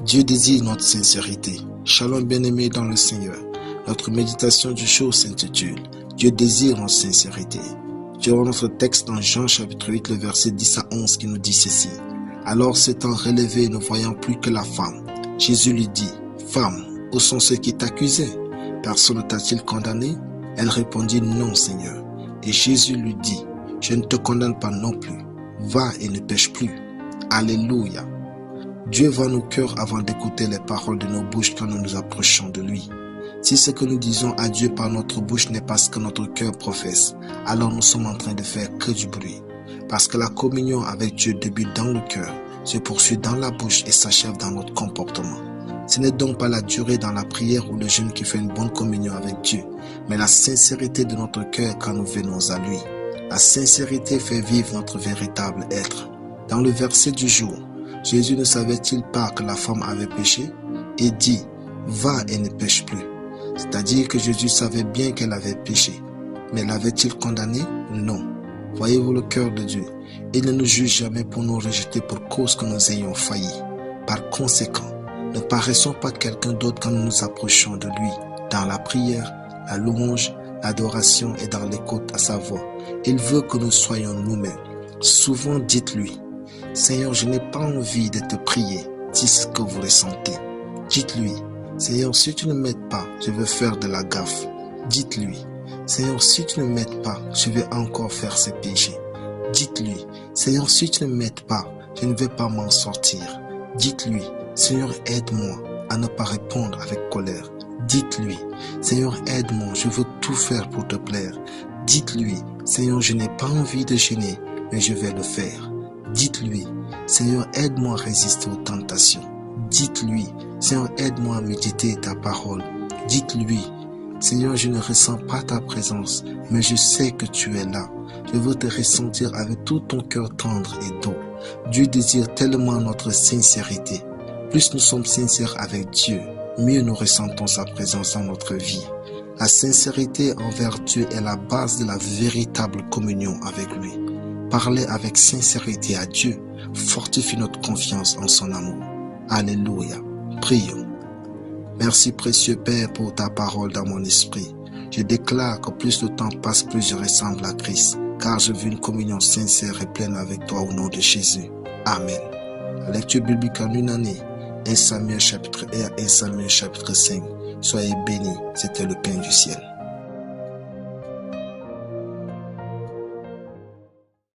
Dieu désire notre sincérité. Shalom bien-aimés dans le Seigneur. Notre méditation du jour s'intitule « Dieu désire notre sincérité ». Durant notre texte dans Jean chapitre 8, le verset 10 à 11 qui nous dit ceci. Alors s'étant relevé, ne voyant plus que la femme, Jésus lui dit, « Femme, où sont ceux qui t'accusaient? Personne ne t'a-t-il condamné ?» Elle répondit, « Non, Seigneur. » Et Jésus lui dit, « Je ne te condamne pas non plus. Va et ne pêche plus. » Alléluia. Dieu voit nos cœurs avant d'écouter les paroles de nos bouches quand nous nous approchons de lui. Si ce que nous disons à Dieu par notre bouche n'est pas ce que notre cœur professe, alors nous sommes en train de faire que du bruit. Parce que la communion avec Dieu débute dans le cœur, se poursuit dans la bouche et s'achève dans notre comportement. Ce n'est donc pas la durée dans la prière ou le jeûne qui fait une bonne communion avec Dieu, mais la sincérité de notre cœur quand nous venons à lui. La sincérité fait vivre notre véritable être. Dans le verset du jour, Jésus ne savait-il pas que la femme avait péché et dit « Va et ne pêche plus ». C'est-à-dire que Jésus savait bien qu'elle avait péché. Mais l'avait-il condamnée? Non. Voyez-vous le cœur de Dieu? Il ne nous juge jamais pour nous rejeter pour cause que nous ayons failli. Par conséquent, ne paraissons pas quelqu'un d'autre quand nous nous approchons de lui, dans la prière, la louange, l'adoration et dans l'écoute à sa voix. Il veut que nous soyons nous-mêmes. Souvent dites-lui, « Seigneur, je n'ai pas envie de te prier, dis ce que vous ressentez. » Dites-lui, « Seigneur, si tu ne m'aides pas, je vais faire de la gaffe. » Dites-lui, « Seigneur, si tu ne m'aides pas, je vais encore faire ces péchés. » Dites-lui, « Seigneur, si tu ne m'aides pas, je ne vais pas m'en sortir. » Dites-lui, « Seigneur, aide-moi à ne pas répondre avec colère. » Dites-lui, « Seigneur, aide-moi, je veux tout faire pour te plaire. » Dites-lui, « Seigneur, je n'ai pas envie de gêner, mais je vais le faire. » Dites-lui, « Seigneur, aide-moi à résister aux tentations. » Dites-lui, « Seigneur, aide-moi à méditer ta parole. » Dites-lui, « Seigneur, je ne ressens pas ta présence, mais je sais que tu es là. Je veux te ressentir avec tout ton cœur tendre et doux. » Dieu désire tellement notre sincérité. Plus nous sommes sincères avec Dieu, mieux nous ressentons sa présence dans notre vie. La sincérité envers Dieu est la base de la véritable communion avec lui. Parler avec sincérité à Dieu fortifie notre confiance en son amour. Alléluia. Prions. Merci précieux Père pour ta parole dans mon esprit. Je déclare que plus le temps passe, plus je ressemble à Christ, car je vis une communion sincère et pleine avec toi au nom de Jésus. Amen. La lecture biblique en une année, 1 Samuel chapitre 1 à 1 Samuel chapitre 5. Soyez bénis, c'était le pain du ciel.